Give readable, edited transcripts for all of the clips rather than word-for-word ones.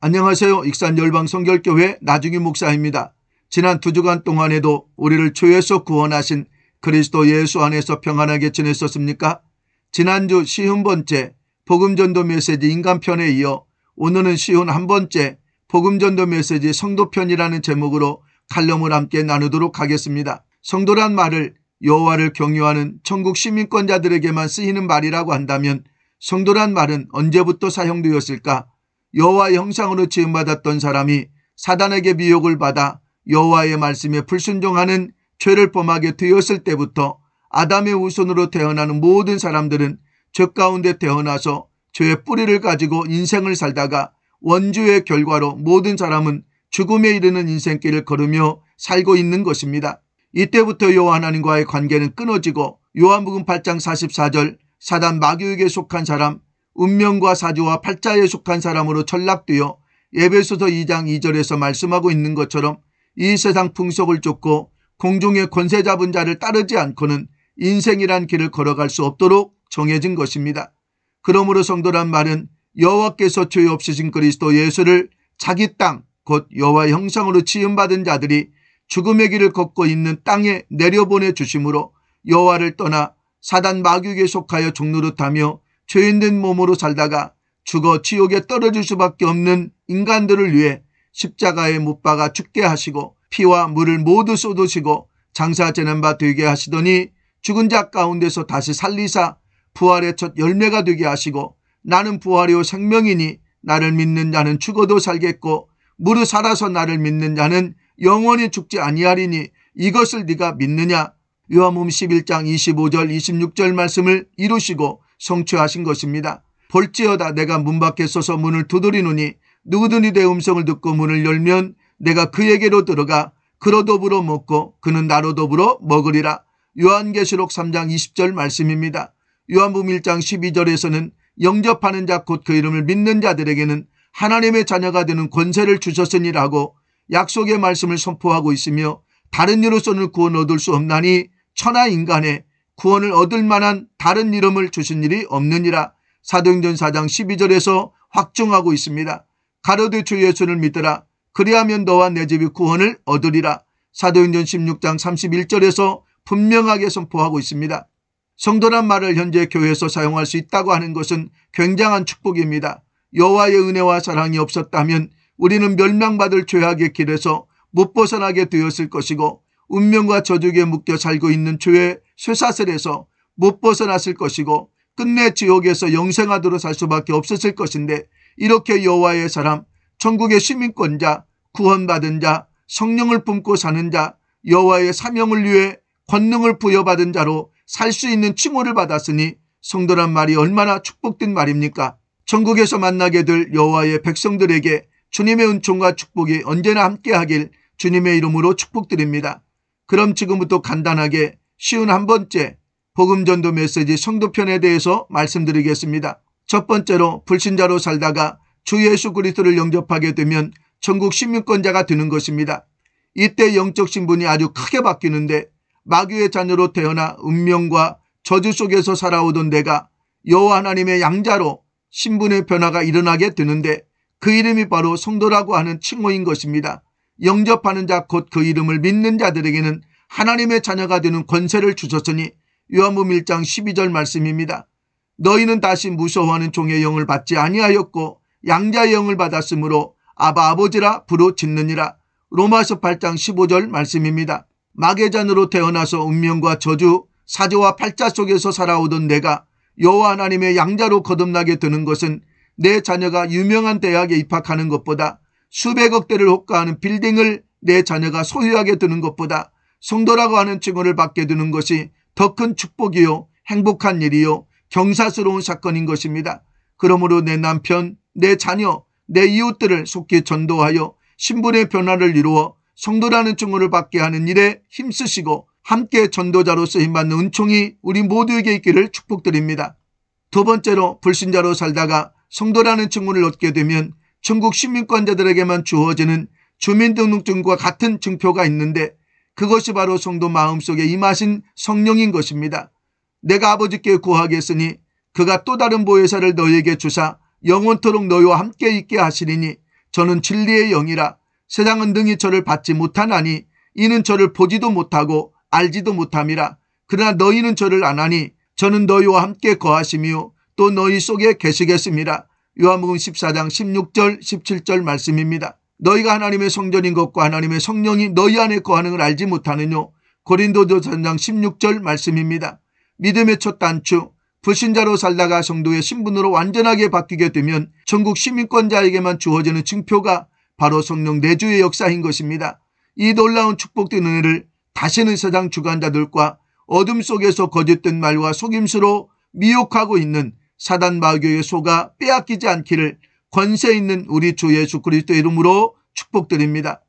안녕하세요. 익산열방성결교회 나중희 목사입니다. 지난 2주간 동안에도 우리를 죄에서 구원하신 그리스도 예수 안에서 평안하게 지냈었습니까? 지난주 51번째 복음전도 메시지 인간편에 이어 오늘은 51번째 복음전도 메시지 성도편이라는 제목으로 칼럼을 함께 나누도록 하겠습니다. 성도란 말을 여호와를 경유하는 천국 시민권자들에게만 쓰이는 말이라고 한다면 성도란 말은 언제부터 사용되었을까? 여호와의 형상으로 지음받았던 사람이 사단에게 미혹을 받아 여호와의 말씀에 불순종하는 죄를 범하게 되었을 때부터 아담의 후손으로 태어나는 모든 사람들은 죄 가운데 태어나서 죄의 뿌리를 가지고 인생을 살다가 원죄의 결과로 모든 사람은 죽음에 이르는 인생길을 걸으며 살고 있는 것입니다. 이때부터 여호와 하나님과의 관계는 끊어지고 요한복음 8장 44절 사단 마귀에게 속한 사람, 운명과 사주와 팔자에 속한 사람으로 전락되어 에베소서 2장 2절에서 말씀하고 있는 것처럼 이 세상 풍속을 쫓고 공중의 권세 잡은 자를 따르지 않고는 인생이란 길을 걸어갈 수 없도록 정해진 것입니다. 그러므로 성도란 말은 여호와께서 죄 없으신 그리스도 예수를 자기 땅, 곧 여호와의 형상으로 지음받은 자들이 죽음의 길을 걷고 있는 땅에 내려보내 주심으로 여호와를 떠나 사단 마귀에게 속하여 종노릇하며 죄인된 몸으로 살다가 죽어 지옥에 떨어질 수밖에 없는 인간들을 위해 십자가에 못 박아 죽게 하시고 피와 물을 모두 쏟으시고 장사 지낸 바 되게 하시더니 죽은 자 가운데서 다시 살리사 부활의 첫 열매가 되게 하시고 나는 부활이요 생명이니 나를 믿는 자는 죽어도 살겠고 무릇 살아서 나를 믿는 자는 영원히 죽지 아니하리니 이것을 네가 믿느냐? 요한복음 11장 25절 26절 말씀을 이루시고 성취하신 것입니다. 볼지어다 내가 문 밖에 서서 문을 두드리노니 누구든지 내 음성을 듣고 문을 열면 내가 그에게로 들어가 그로 더불어 먹고 그는 나로 더불어 먹으리라. 요한계시록 3장 20절 말씀입니다. 요한복음 1장 12절에서는 영접하는 자 곧 그 이름을 믿는 자들에게는 하나님의 자녀가 되는 권세를 주셨으니라고 약속의 말씀을 선포하고 있으며 다른 이로서는 구원 얻을 수 없나니 천하 인간의 구원을 얻을 만한 다른 이름을 주신 일이 없느니라. 사도행전 4장 12절에서 확증하고 있습니다. 가로되 주 예수를 믿으라. 그리하면 너와 내 집이 구원을 얻으리라. 사도행전 16장 31절에서 분명하게 선포하고 있습니다. 성도란 말을 현재 교회에서 사용할 수 있다고 하는 것은 굉장한 축복입니다. 여호와의 은혜와 사랑이 없었다면 우리는 멸망받을 죄악의 길에서 못 벗어나게 되었을 것이고 운명과 저주에 묶여 살고 있는 죄의 쇠사슬에서 못 벗어났을 것이고 끝내 지옥에서 영생하도록 살 수밖에 없었을 것인데 이렇게 여호와의 사람, 천국의 시민권자, 구원받은 자, 성령을 품고 사는 자, 여호와의 사명을 위해 권능을 부여받은 자로 살 수 있는 칭호를 받았으니 성도란 말이 얼마나 축복된 말입니까? 천국에서 만나게 될 여호와의 백성들에게 주님의 은총과 축복이 언제나 함께하길 주님의 이름으로 축복드립니다. 그럼 지금부터 간단하게 51번째 복음전도 메시지 성도편에 대해서 말씀드리겠습니다. 첫 번째로 불신자로 살다가 주 예수 그리스도를 영접하게 되면 천국 시민권자가 되는 것입니다. 이때 영적 신분이 아주 크게 바뀌는데 마귀의 자녀로 태어나 운명과 저주 속에서 살아오던 내가 여호와 하나님의 양자로 신분의 변화가 일어나게 되는데 그 이름이 바로 성도라고 하는 칭호인 것입니다. 영접하는 자 곧 그 이름을 믿는 자들에게는 하나님의 자녀가 되는 권세를 주셨으니 요한복음 1장 12절 말씀입니다. 너희는 다시 무서워하는 종의 영을 받지 아니하였고 양자의 영을 받았으므로 아바 아버지라 부르 짓느니라. 로마서 8장 15절 말씀입니다. 마귀자녀로 태어나서 운명과 저주, 사조와 팔자 속에서 살아오던 내가 여호와 하나님의 양자로 거듭나게 되는 것은 내 자녀가 유명한 대학에 입학하는 것보다 수백억 대를 호가하는 빌딩을 내 자녀가 소유하게 되는 것보다 성도라고 하는 칭호를 받게 되는 것이 더 큰 축복이요 행복한 일이요 경사스러운 사건인 것입니다. 그러므로 내 남편, 내 자녀, 내 이웃들을 속히 전도하여 신분의 변화를 이루어 성도라는 칭호를 받게 하는 일에 힘쓰시고 함께 전도자로 쓰임받는 은총이 우리 모두에게 있기를 축복드립니다. 두 번째로 불신자로 살다가 성도라는 칭호를 얻게 되면 천국 시민권자들에게만 주어지는 주민등록증과 같은 증표가 있는데 그것이 바로 성도 마음속에 임하신 성령인 것입니다. 내가 아버지께 구하겠으니 그가 또 다른 보혜사를 너희에게 주사 영원토록 너희와 함께 있게 하시리니 저는 진리의 영이라. 세상은 능히 저를 받지 못하나니 이는 저를 보지도 못하고 알지도 못함이라. 그러나 너희는 저를 아나니 저는 너희와 함께 거하시며 또 너희 속에 계시겠습니다. 요한복음 14장 16절 17절 말씀입니다. 너희가 하나님의 성전인 것과 하나님의 성령이 너희 안에 거하는 걸 알지 못하느냐. 고린도전서 3장 16절 말씀입니다. 믿음의 첫 단추, 불신자로 살다가 성도의 신분으로 완전하게 바뀌게 되면 천국 시민권자에게만 주어지는 징표가 바로 성령 내주의 역사인 것입니다. 이 놀라운 축복된 은혜를 다시는 세상 주관자들과 어둠 속에서 거짓된 말과 속임수로 미혹하고 있는 사단 마귀의 소가 빼앗기지 않기를 권세 있는 우리 주 예수 그리스도의 이름으로 축복드립니다.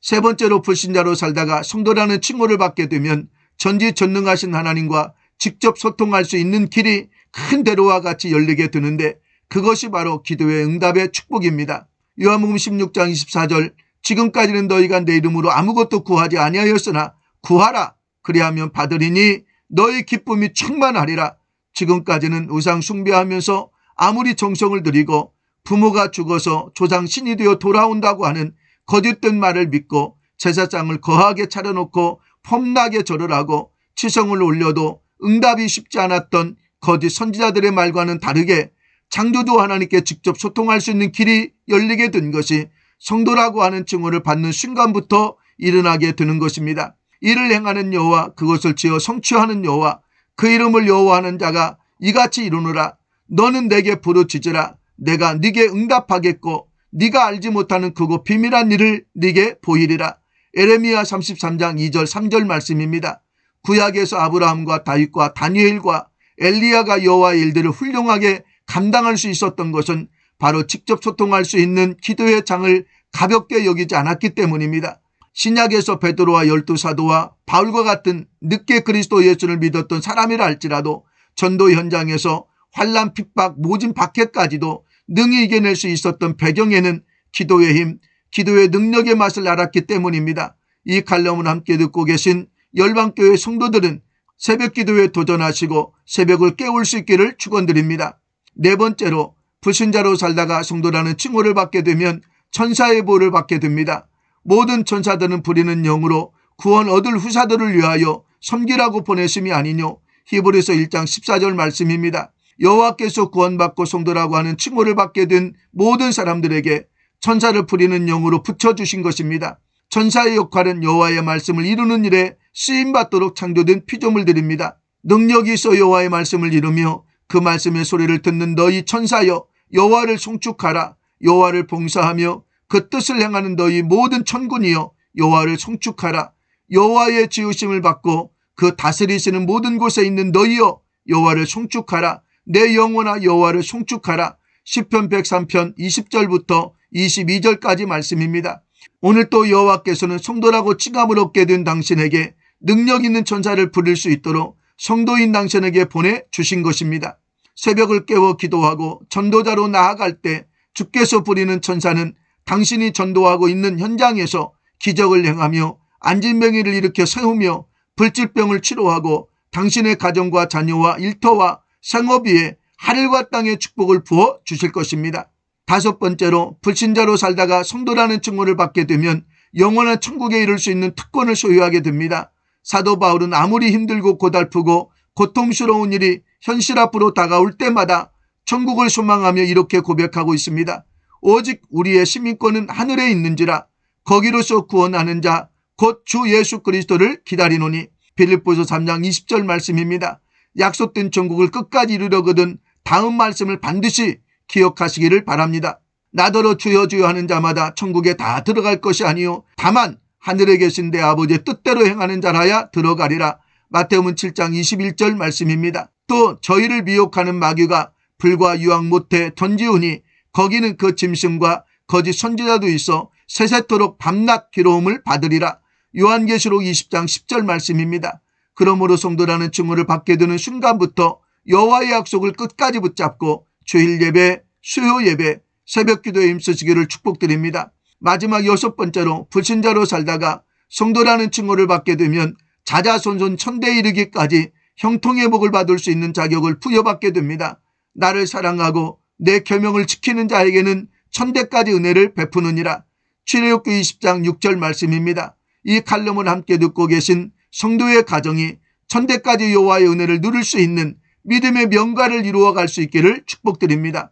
세 번째로, 불신자로 살다가 성도라는 칭호를 받게 되면 전지전능하신 하나님과 직접 소통할 수 있는 길이 큰 대로와 같이 열리게 되는데 그것이 바로 기도의 응답의 축복입니다. 요한복음 16장 24절, 지금까지는 너희가 내 이름으로 아무것도 구하지 아니하였으나 구하라 그리하면 받으리니 너희 기쁨이 충만하리라. 지금까지는 우상 숭배하면서 아무리 정성을 들이고 부모가 죽어서 조상 신이 되어 돌아온다고 하는 거짓된 말을 믿고 제사장을 거하게 차려놓고 폼나게 절을 하고 치성을 올려도 응답이 쉽지 않았던 거짓 선지자들의 말과는 다르게 창조주 하나님께 직접 소통할 수 있는 길이 열리게 된 것이 성도라고 하는 칭호를 받는 순간부터 일어나게 되는 것입니다. 이를 행하는 여호와, 그것을 지어 성취하는 여호와, 그 이름을 여호와하는 자가 이같이 이루노라. 너는 내게 부르짖으라. 내가 네게 응답하겠고 네가 알지 못하는 크고 비밀한 일을 네게 보이리라. 에레미야 33장 2절 3절 말씀입니다. 구약에서 아브라함과 다윗과 다니엘과 엘리야가 여호와의 일들을 훌륭하게 감당할 수 있었던 것은 바로 직접 소통할 수 있는 기도의 장을 가볍게 여기지 않았기 때문입니다. 신약에서 베드로와 12사도와 바울과 같은 늦게 그리스도 예수를 믿었던 사람이라 할지라도 전도 현장에서 환난, 핍박, 모진 박해까지도 능히 이겨낼 수 있었던 배경에는 기도의 힘, 기도의 능력의 맛을 알았기 때문입니다. 이 칼럼을 함께 듣고 계신 열방교회 성도들은 새벽 기도에 도전하시고 새벽을 깨울 수 있기를 축원드립니다. 네 번째로, 불신자로 살다가 성도라는 칭호를 받게 되면 천사의 보호를 받게 됩니다. 모든 천사들은 부리는 영으로 구원 얻을 후사들을 위하여 섬기라고 보내심이 아니뇨. 히브리서 1장 14절 말씀입니다. 여호와께서 구원받고 성도라고 하는 칭호를 받게 된 모든 사람들에게 천사를 부리는 영으로 붙여주신 것입니다. 천사의 역할은 여호와의 말씀을 이루는 일에 쓰임받도록 창조된 피조물들입니다. 능력이 있어 여호와의 말씀을 이루며 그 말씀의 소리를 듣는 너희 천사여, 여호와를 송축하라. 여호와를 봉사하며 그 뜻을 행하는 너희 모든 천군이여, 여호와를 송축하라. 여호와의 지으심을 받고 그 다스리시는 모든 곳에 있는 너희여, 여호와를 송축하라. 내 영혼아 여호와를 송축하라. 시편 103편 20절부터 22절까지 말씀입니다. 오늘 또 여호와께서는 성도라고 칭함을 얻게 된 당신에게 능력 있는 천사를 부릴 수 있도록 성도인 당신에게 보내주신 것입니다. 새벽을 깨워 기도하고 전도자로 나아갈 때 주께서 부리는 천사는 당신이 전도하고 있는 현장에서 기적을 행하며 안진병이를 일으켜 세우며 불질병을 치료하고 당신의 가정과 자녀와 일터와 생업 위에 하늘과 땅의 축복을 부어 주실 것입니다. 다섯 번째로, 불신자로 살다가 성도라는 칭호를 받게 되면 영원한 천국에 이를 수 있는 특권을 소유하게 됩니다. 사도 바울은 아무리 힘들고 고달프고 고통스러운 일이 현실 앞으로 다가올 때마다 천국을 소망하며 이렇게 고백하고 있습니다. 오직 우리의 시민권은 하늘에 있는지라. 거기로서 구원하는 자 곧 주 예수 그리스도를 기다리노니. 빌립보서 3장 20절 말씀입니다. 약속된 천국을 끝까지 이루려거든 다음 말씀을 반드시 기억하시기를 바랍니다. 나더러 주여 주여 하는 자마다 천국에 다 들어갈 것이 아니요 다만 하늘에 계신 내 아버지의 뜻대로 행하는 자라야 들어가리라. 마태복음 7장 21절 말씀입니다. 또 저희를 미혹하는 마귀가 불과 유황 못해 던지우니 거기는 그 짐승과 거짓 선지자도 있어 세세토록 밤낮 괴로움을 받으리라. 요한계시록 20장 10절 말씀입니다. 그러므로 성도라는 칭호를 받게 되는 순간부터 여호와의 약속을 끝까지 붙잡고 주일 예배, 수요 예배, 새벽 기도에 힘쓰시기를 축복드립니다. 마지막 여섯 번째로, 불신자로 살다가 성도라는 칭호를 받게 되면 자자손손 천대에 이르기까지 형통의 복을 받을 수 있는 자격을 부여받게 됩니다. 나를 사랑하고 내 계명을 지키는 자에게는 천대까지 은혜를 베푸느니라. 출애굽기 20장 6절 말씀입니다. 이 칼럼을 함께 듣고 계신 성도의 가정이 천대까지 여호와의 은혜를 누릴 수 있는 믿음의 명가를 이루어갈 수 있기를 축복드립니다.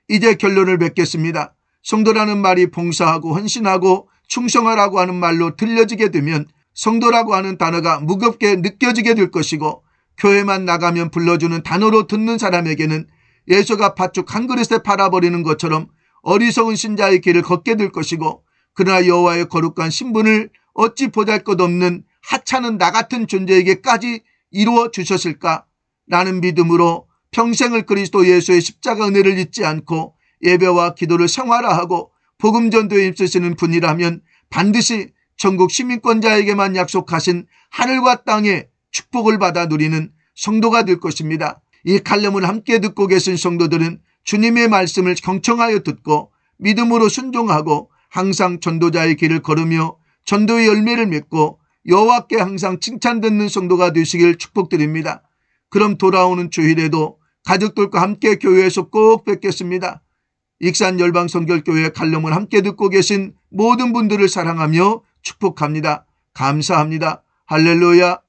이제 결론을 맺겠습니다. 성도라는 말이 봉사하고 헌신하고 충성하라고 하는 말로 들려지게 되면 성도라고 하는 단어가 무겁게 느껴지게 될 것이고, 교회만 나가면 불러주는 단어로 듣는 사람에게는 예수가 팥죽 한 그릇에 팔아버리는 것처럼 어리석은 신자의 길을 걷게 될 것이고, 그러나 여호와의 거룩한 신분을 어찌 보잘것없는 하찮은 나 같은 존재에게까지 이루어 주셨을까? 라는 믿음으로 평생을 그리스도 예수의 십자가 은혜를 잊지 않고 예배와 기도를 생활화하고 복음 전도에 힘쓰시는 분이라면 반드시 전국 시민권자에게만 약속하신 하늘과 땅의 축복을 받아 누리는 성도가 될 것입니다. 이 칼럼을 함께 듣고 계신 성도들은 주님의 말씀을 경청하여 듣고 믿음으로 순종하고 항상 전도자의 길을 걸으며 전도의 열매를 맺고 여호와께 항상 칭찬 듣는 성도가 되시길 축복드립니다. 그럼 돌아오는 주일에도 가족들과 함께 교회에서 꼭 뵙겠습니다. 익산 열방성결교회 칼럼을 함께 듣고 계신 모든 분들을 사랑하며 축복합니다. 감사합니다. 할렐루야.